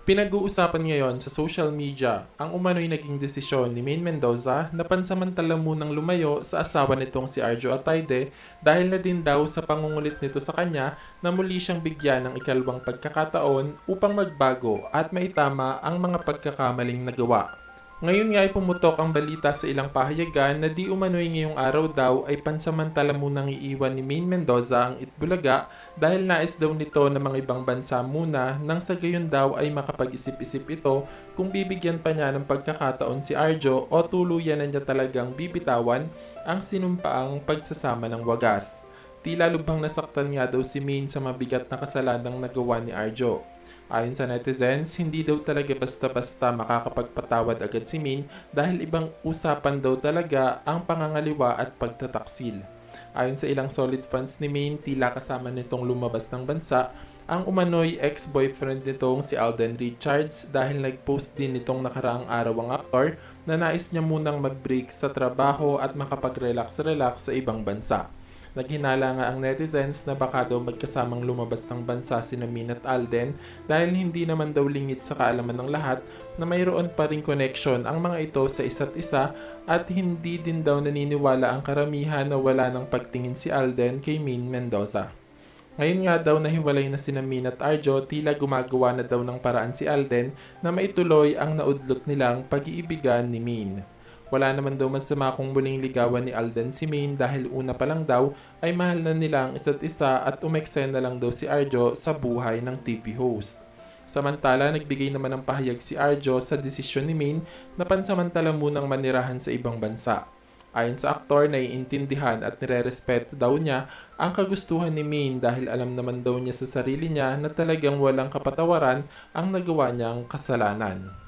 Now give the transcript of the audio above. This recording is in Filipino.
Pinag-uusapan ngayon sa social media ang umano'y naging desisyon ni Maine Mendoza na pansamantala munang lumayo sa asawa nitong si Arjo Atayde dahil na din daw sa pangungulit nito sa kanya na muli siyang bigyan ng ikalawang pagkakataon upang magbago at maitama ang mga pagkakamaling nagawa. Ngayon nga ay pumutok ang balita sa ilang pahayagan na di umano'y ngayong araw daw ay pansamantala munang iiwan ni Maine Mendoza ang Itbulaga dahil nais daw nito ng mga ibang bansa muna nang sa gayon daw ay makapag-isip-isip ito kung bibigyan pa niya ng pagkakataon si Arjo o tuluyan na niya talagang bibitawan ang sinumpaang pagsasama ng wagas. Tila lubhang nasaktan nga daw si Maine sa mabigat na kasalanang nagawa ni Arjo. Ayon sa netizens, hindi daw talaga basta-basta makakapagpatawad agad si Min dahil ibang usapan daw talaga ang pangangaliwa at pagtataksil. Ayon sa ilang solid fans ni Min, tila kasama nitong lumabas ng bansa ang umano'y ex-boyfriend nitong si Alden Richards dahil nag-post din nitong nakaraang araw ang aktor na nais niya munang mag-break sa trabaho at makapag-relax-relax sa ibang bansa. Naghinala nga ang netizens na baka daw magkasamang lumabas ng bansa sina Min at Alden dahil hindi naman daw lingid sa kaalaman ng lahat na mayroon pa ring connection ang mga ito sa isa't isa at hindi din daw naniniwala ang karamihan na wala ng pagtingin si Alden kay Min Mendoza. Ngayon nga daw nahiwalay na sina Min at Arjo, tila gumagawa na daw ng paraan si Alden na maituloy ang naudlot nilang pag-iibigan ni Min. Wala naman daw masama kung muling ligawan ni Alden si Maine dahil una pa lang daw ay mahal na nila ang isa't isa at umeksena lang daw si Arjo sa buhay ng TV host. Samantala, nagbigay naman ng pahayag si Arjo sa desisyon ni Maine na pansamantala munang manirahan sa ibang bansa. Ayon sa aktor, naiintindihan at nirerespeto daw niya ang kagustuhan ni Maine dahil alam naman daw niya sa sarili niya na talagang walang kapatawaran ang nagawa niyang kasalanan.